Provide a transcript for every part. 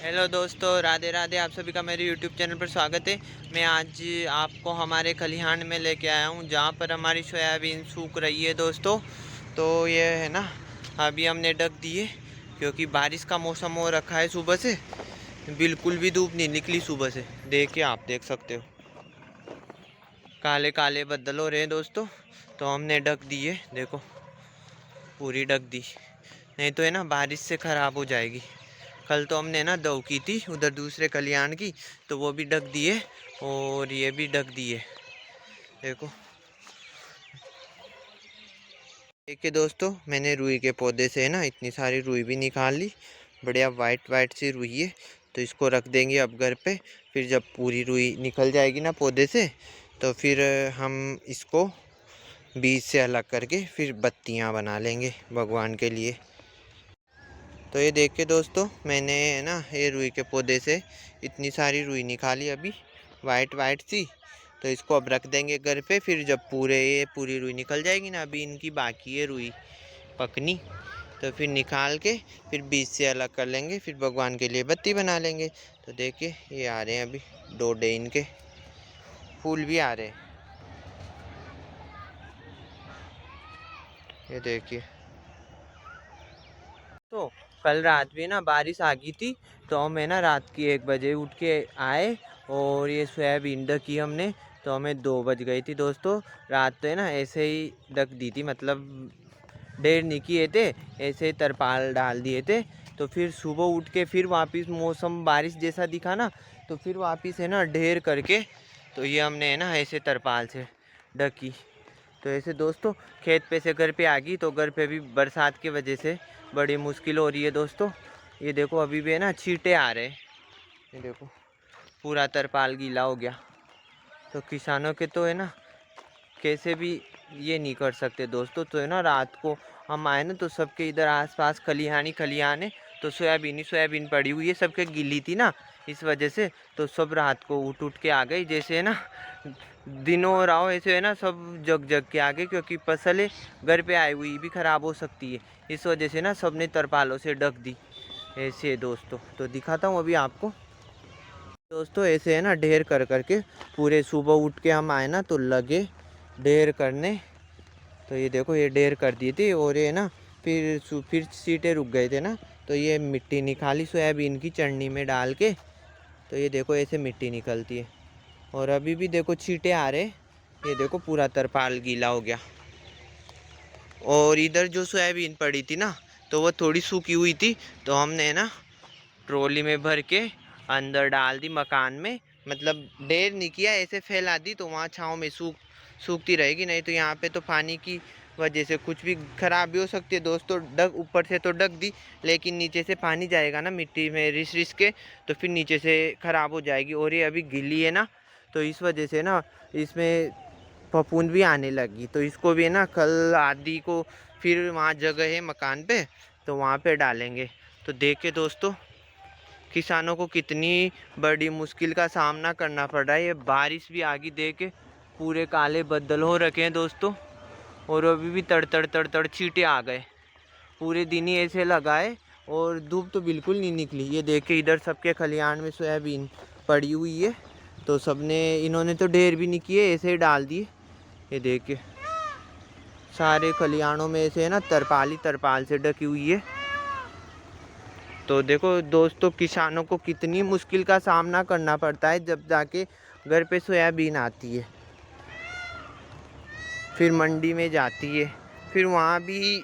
Hello दोस्तों, राधे राधे। आप सभी का मेरे यूट्यूब चैनल पर स्वागत है। मैं आज आपको हमारे खलिहान में लेके आया हूँ जहाँ पर हमारी सोयाबीन सूख रही है दोस्तों। तो ये है ना, अभी हमने ढक दिए क्योंकि बारिश का मौसम हो रखा है। सुबह से बिल्कुल भी धूप नहीं निकली। सुबह से देखिए, आप देख सकते हो काले काले बदल हो रहे हैं दोस्तों। तो हमने ढक दिए, देखो पूरी ढक दी, नहीं तो है ना बारिश से ख़राब हो जाएगी। कल तो हमने ना दव की थी उधर दूसरे कल्याण की, तो वो भी ढक दिए और ये भी ढक दिए। देखो देखिए दोस्तों, मैंने रुई के पौधे से है ना इतनी सारी रुई भी निकाल ली। बढ़िया वाइट वाइट सी रुई है। तो इसको रख देंगे अब घर पे। फिर जब पूरी रुई निकल जाएगी ना पौधे से, तो फिर हम इसको बीज से अलग करके फिर बत्तियां बना लेंगे भगवान के लिए। तो ये देखिए दोस्तों, मैंने है ना ये रुई के पौधे से इतनी सारी रुई निकाली अभी, वाइट वाइट सी। तो इसको अब रख देंगे घर पे। फिर जब पूरी रुई निकल जाएगी ना, अभी इनकी बाकी है रुई पकनी, तो फिर निकाल के फिर बीज से अलग कर लेंगे। फिर भगवान के लिए बत्ती बना लेंगे। तो देखिए ये आ रहे हैं अभी डोडे, इनके फूल भी आ रहे हैं। ये देखिए, तो कल रात भी ना बारिश आ गई थी। तो हम है ना रात की 1 बजे उठ के आए और ये सोयाबीन ढकी हमने। तो हमें 2 बज गई थी दोस्तों। रात तो है ना ऐसे ही ढक दी थी, मतलब ढेर नहीं किए थे, ऐसे ही तरपाल डाल दिए थे। तो फिर सुबह उठ के फिर वापस मौसम बारिश जैसा दिखा ना, तो फिर वापस है ना ढेर करके, तो ये हमने है ना ऐसे तरपाल से ढकी। तो ऐसे दोस्तों खेत पे से घर पे आ गई, तो घर पे भी बरसात की वजह से बड़ी मुश्किल हो रही है दोस्तों। ये देखो अभी भी है ना छींटे आ रहे हैं। ये देखो पूरा तरपाल गीला हो गया। तो किसानों के तो है ना कैसे भी ये नहीं कर सकते दोस्तों। तो है ना रात को हम आए ना, तो सबके इधर आसपास खलिहान है। तो सोयाबीन ही सोयाबीन पड़ी हुई है, सबके गीली थी ना इस वजह से। तो सब रात को उठ उठ के आ गए, जैसे है ना दिन हो रहा हो ऐसे है ना, सब जग जग के आ गए। क्योंकि फसलें घर पे आई हुई भी ख़राब हो सकती है, इस वजह से ना सबने तरपालों से ढक दी ऐसे दोस्तों। तो दिखाता हूँ अभी आपको दोस्तों, ऐसे है ना ढेर कर करके पूरे सुबह उठ के हम आए ना, तो लगे ढेर करने। तो ये देखो ये ढेर कर दी थी और ये ना फिर सीटें रुक गए थे ना, तो ये मिट्टी निकाली सोयाबीन की चटनी में डाल के। तो ये देखो ऐसे मिट्टी निकलती है। और अभी भी देखो छींटे आ रहे। ये देखो पूरा तरपाल गीला हो गया। और इधर जो सोयाबीन पड़ी थी ना, तो वो थोड़ी सूखी हुई थी। तो हमने ना ट्रॉली में भर के अंदर डाल दी मकान में। मतलब ढेर नहीं किया, ऐसे फैला दी, तो वहाँ छाँव में सूखती रहेगी। नहीं तो यहाँ पे तो पानी की वजह से कुछ भी खराब भी हो सकती है दोस्तों। ढक ऊपर से तो ढक दी, लेकिन नीचे से पानी जाएगा ना मिट्टी में रिस रिस के, तो फिर नीचे से ख़राब हो जाएगी। और ये अभी गीली है ना, तो इस वजह से ना इसमें फफूंद भी आने लगी। तो इसको भी है ना कल आदि को फिर वहाँ जगह है मकान पे, तो वहाँ पे डालेंगे। तो देखे दोस्तों किसानों को कितनी बड़ी मुश्किल का सामना करना पड़ रहा है। ये बारिश भी आगे दे के पूरे काले बदल हो रखे हैं दोस्तों। और अभी भी तड़ तड़ तड़ तड़ छींटे आ गए। पूरे दिन ही ऐसे लगाए और धूप तो बिल्कुल नहीं निकली। ये देखे इधर सबके खलिहान में सोयाबीन पड़ी हुई है। तो सबने इन्होंने तो ढेर भी नहीं किए, ऐसे ही डाल दिए। ये देखे सारे खलिहानों में ऐसे है ना तरपाल से ढकी हुई है। तो देखो दोस्तों किसानों को कितनी मुश्किल का सामना करना पड़ता है जब जाके घर पे सोयाबीन आती है, फिर मंडी में जाती है, फिर वहाँ भी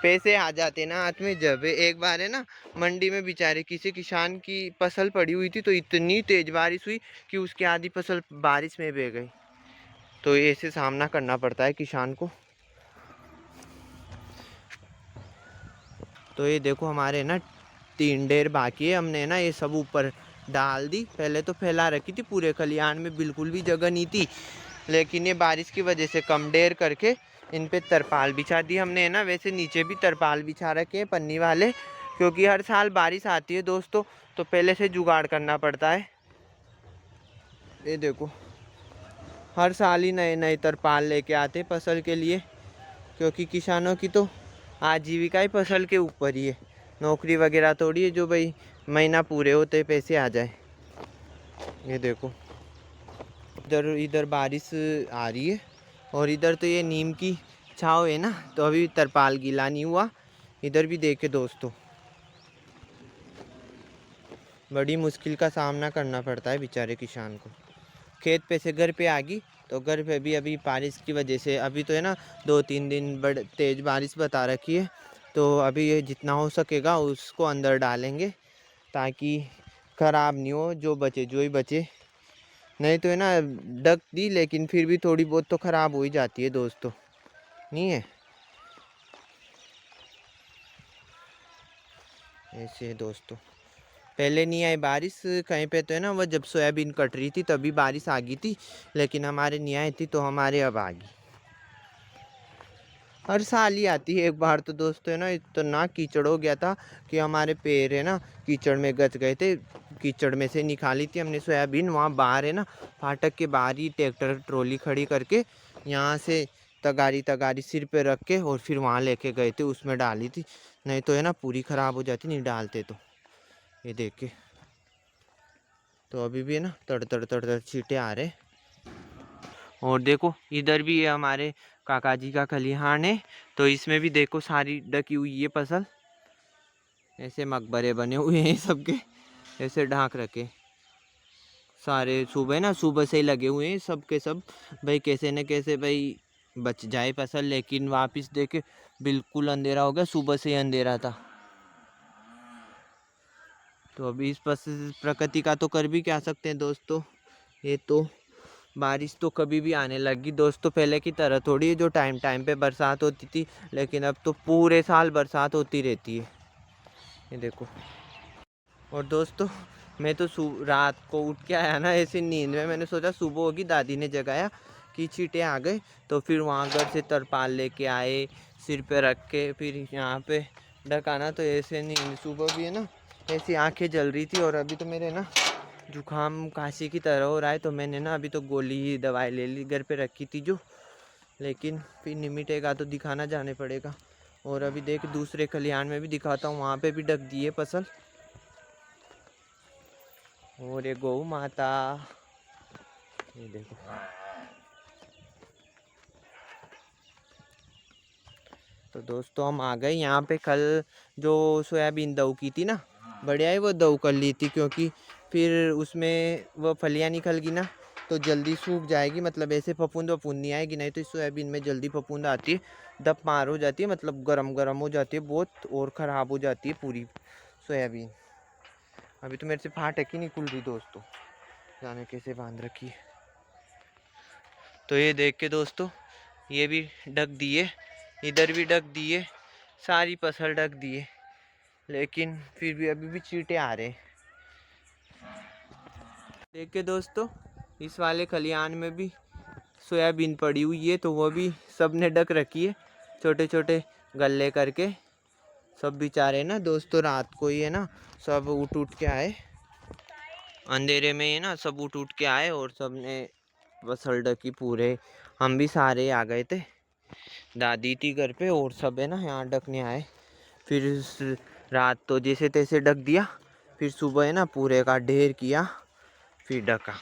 पैसे आ जाते ना हाथ में। जब एक बार है ना मंडी में बेचारे किसी किसान की फसल पड़ी हुई थी, तो इतनी तेज बारिश हुई कि उसकी आधी फसल बारिश में बह गई। तो ऐसे सामना करना पड़ता है किसान को। तो ये देखो हमारे ना 3 ढेर बाकी है। हमने ना ये सब ऊपर डाल दी। पहले तो फैला रखी थी पूरे खलिहान में, बिल्कुल भी जगह नहीं थी। लेकिन ये बारिश की वजह से कम ढेर करके इन पे तरपाल बिछा दी हमने, है ना। वैसे नीचे भी तरपाल बिछा रखे हैं पन्नी वाले, क्योंकि हर साल बारिश आती है दोस्तों, तो पहले से जुगाड़ करना पड़ता है। ये देखो हर साल ही नए नए तरपाल लेके आते फसल के लिए, क्योंकि किसानों की तो आजीविका ही फसल के ऊपर ही है। नौकरी वगैरह थोड़ी है जो भाई महीना पूरे होते पैसे आ जाए। ये देखो इधर इधर बारिश आ रही है और इधर तो ये नीम की छाँव है ना, तो अभी तरपाल गीला नहीं हुआ। इधर भी देखे दोस्तों, बड़ी मुश्किल का सामना करना पड़ता है बेचारे किसान को। खेत पे से घर पे आ गई, तो घर पे भी अभी बारिश की वजह से अभी तो है ना 2-3 दिन बड़े तेज़ बारिश बता रखी है, तो अभी ये जितना हो सकेगा उसको अंदर डालेंगे ताकि ख़राब नहीं हो, जो बचे जो ही बचे। नहीं तो है ना ढक दी लेकिन फिर भी थोड़ी बहुत तो ख़राब हो ही जाती है दोस्तों, नहीं है ऐसे है दोस्तों। पहले नहीं आई बारिश कहीं पे, तो है ना वो जब सोयाबीन कट रही थी तभी बारिश आ गई थी, लेकिन हमारे नहीं आई थी तो हमारे अब आ गई। हर साल ही आती है एक बार तो दोस्तों, है ना इतना कीचड़ हो गया था कि हमारे पैर है ना कीचड़ में गच गए थे। कीचड़ में से निकाली थी हमने सोयाबीन, वहाँ बाहर है ना फाटक के बाहर ही ट्रैक्टर ट्रॉली खड़ी करके यहाँ से तगारी तगारी सिर पे रख के और फिर वहाँ लेके गए थे, उसमें डाली थी। नहीं तो है ना पूरी ख़राब हो जाती नहीं डालते तो। ये देख के तो अभी भी है ना तड़ तड़ तड़ तड़ छींटे आ रहे। और देखो इधर भी ये हमारे काका जी का खलिहान है, तो इसमें भी देखो सारी ढकी हुई है फसल। ऐसे मकबरे बने हुए हैं सबके, ऐसे ढांक रखे सारे। सुबह ना सुबह से ही लगे हुए हैं सब के सब, भाई कैसे न कैसे भाई बच जाए फसल। लेकिन वापस देखे बिल्कुल अंधेरा हो गया, सुबह से ही अंधेरा था। तो अभी इस प्रकृति का तो कर भी क्या सकते हैं दोस्तों। ये तो बारिश तो कभी भी आने लगी दोस्तों, पहले की तरह थोड़ी जो टाइम टाइम पे बरसात होती थी, लेकिन अब तो पूरे साल बरसात होती रहती है। ये देखो। और दोस्तों मैं तो रात को उठ के आया ना ऐसे नींद में, मैंने सोचा सुबह होगी, दादी ने जगाया कि चींटे आ गए, तो फिर वहाँ घर से तरपाल लेके आए, सिर पे रख के फिर यहाँ पे ढकाना। तो ऐसे नींद सुबह भी है ना ऐसी आंखें जल रही थी। और अभी तो मेरे ना जुकाम काशी की तरह हो रहा है, तो मैंने ना अभी तो गोली दवाई ले ली घर पे रखी थी जो, लेकिन फिर नहीं मिटेगा तो दिखाना जाने पड़ेगा। और अभी देख दूसरे खलिहान में भी दिखाता हूँ, वहाँ पे भी ढक दी है फसल। और ये गौ माता, ये देखो। तो दोस्तों हम आ गए यहाँ पे। कल जो सोयाबीन दऊ की थी ना, बढ़िया ही वो दऊ कर ली थी, क्योंकि फिर उसमें वो फलियाँ निकल गई ना तो जल्दी सूख जाएगी, मतलब ऐसे फफूंद वफूंद नहीं आएगी। नहीं तो इस सोयाबीन में जल्दी फफूंद आती है, दब मार हो जाती है, मतलब गरम गरम हो जाती है बहुत, और ख़राब हो जाती है पूरी सोयाबीन। अभी तो मेरे से फाटक ही नहीं खुल रही दोस्तों, जाने कैसे बांध रखी है। तो ये देख के दोस्तों ये भी ढक दिए, इधर भी ढक दिए, सारी फसल ढक दिए, लेकिन फिर भी अभी भी चींटे आ रहे। देख के दोस्तों इस वाले खलिहान में भी सोयाबीन पड़ी हुई है, तो वो भी सब ने ढक रखी है छोटे छोटे गल्ले करके। सब बेचारे ना दोस्तों रात को ही है ना सब उठ उठ के आए, अंधेरे में है ना सब उठ उठ के आए और सब ने फसल ढकी पूरे। हम भी सारे आ गए थे, दादी थी घर पे और सब है ना यहाँ ढकने आए। फिर रात तो जैसे तैसे ढक दिया, फिर सुबह है ना पूरे का ढेर किया, फिर ढका।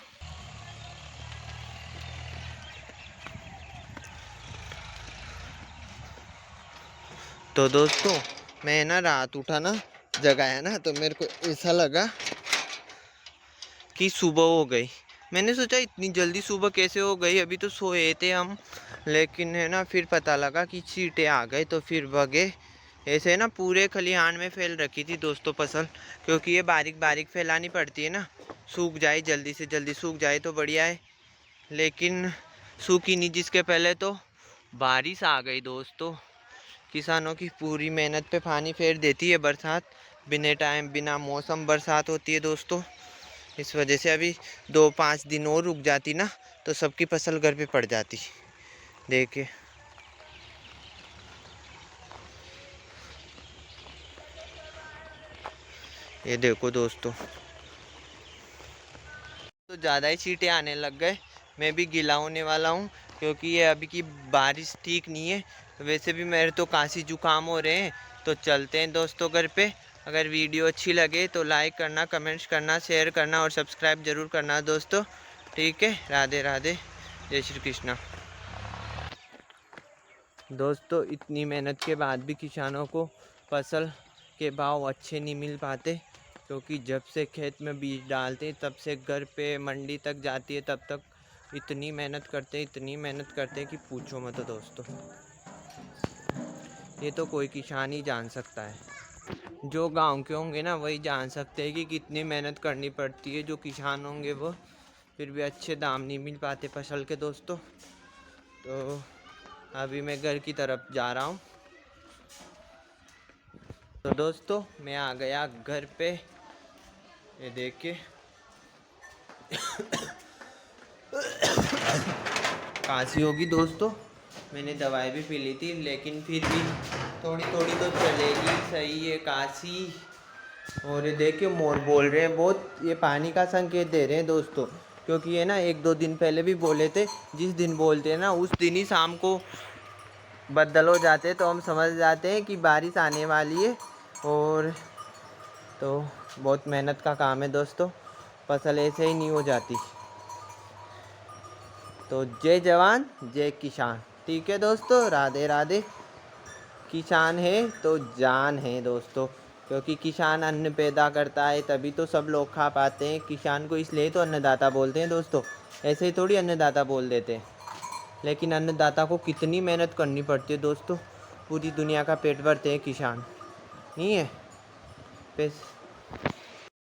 तो दोस्तों मैं ना रात उठा ना जगाया ना, तो मेरे को ऐसा लगा कि सुबह हो गई। मैंने सोचा इतनी जल्दी सुबह कैसे हो गई, अभी तो सोए थे हम। लेकिन है ना फिर पता लगा कि चींटे आ गए, तो फिर भगे। ऐसे ना पूरे खलिहान में फैल रखी थी दोस्तों फसल, क्योंकि ये बारीक बारीक फैलानी पड़ती है ना, सूख जाए जल्दी से जल्दी सूख जाए तो बढ़िया है। लेकिन सूखी नहीं जिसके पहले तो बारिश आ गई दोस्तों। किसानों की पूरी मेहनत पे पानी फेर देती है बरसात, बिना टाइम बिना मौसम बरसात होती है दोस्तों। इस वजह से अभी 2-5 दिन और रुक जाती ना तो सबकी फसल घर पे पड़ जाती। देखिए ये देखो दोस्तों, तो ज़्यादा ही चींटे आने लग गए। मैं भी गीला होने वाला हूँ, क्योंकि ये अभी की बारिश ठीक नहीं है। वैसे भी मेरे तो काशी जुकाम हो रहे हैं। तो चलते हैं दोस्तों घर पे, अगर वीडियो अच्छी लगे तो लाइक करना, कमेंट्स करना, शेयर करना और सब्सक्राइब ज़रूर करना दोस्तों। ठीक है, राधे राधे, जय श्री कृष्णा। दोस्तों इतनी मेहनत के बाद भी किसानों को फसल के भाव अच्छे नहीं मिल पाते, क्योंकि जब से खेत में बीज डालते हैं तब से घर पे मंडी तक जाती है तब तक इतनी मेहनत करते हैं कि पूछो मत दोस्तों। ये तो कोई किसान ही जान सकता है। जो गांव के होंगे ना वही जान सकते हैं कि कितनी मेहनत करनी पड़ती है। जो किसान होंगे वो फिर भी अच्छे दाम नहीं मिल पाते फसल के दोस्तों। तो अभी मैं घर की तरफ जा रहा हूँ। तो दोस्तों मैं आ गया घर पे, ये देखिए खांसी होगी दोस्तों। मैंने दवाई भी पी ली थी लेकिन फिर भी थोड़ी थोड़ी तो चलेगी, सही है खांसी। और ये देखिए मोर बोल रहे हैं बहुत, ये पानी का संकेत दे रहे हैं दोस्तों, क्योंकि ये ना 1-2 दिन पहले भी बोले थे। जिस दिन बोलते हैं ना उस दिन ही शाम को बदल हो जाते हैं, तो हम समझ जाते हैं कि बारिश आने वाली है। और तो बहुत मेहनत का काम है दोस्तों, फसल ऐसे ही नहीं हो जाती। तो जय जवान जय किसान। ठीक है दोस्तों, राधे राधे। किसान है तो जान है दोस्तों, क्योंकि किसान अन्न पैदा करता है तभी तो सब लोग खा पाते हैं। किसान को इसलिए तो अन्नदाता बोलते हैं दोस्तों, ऐसे ही थोड़ी अन्नदाता बोल देते हैं। लेकिन अन्नदाता को कितनी मेहनत करनी पड़ती है दोस्तों। पूरी दुनिया का पेट भरते हैं किसान, नहीं है।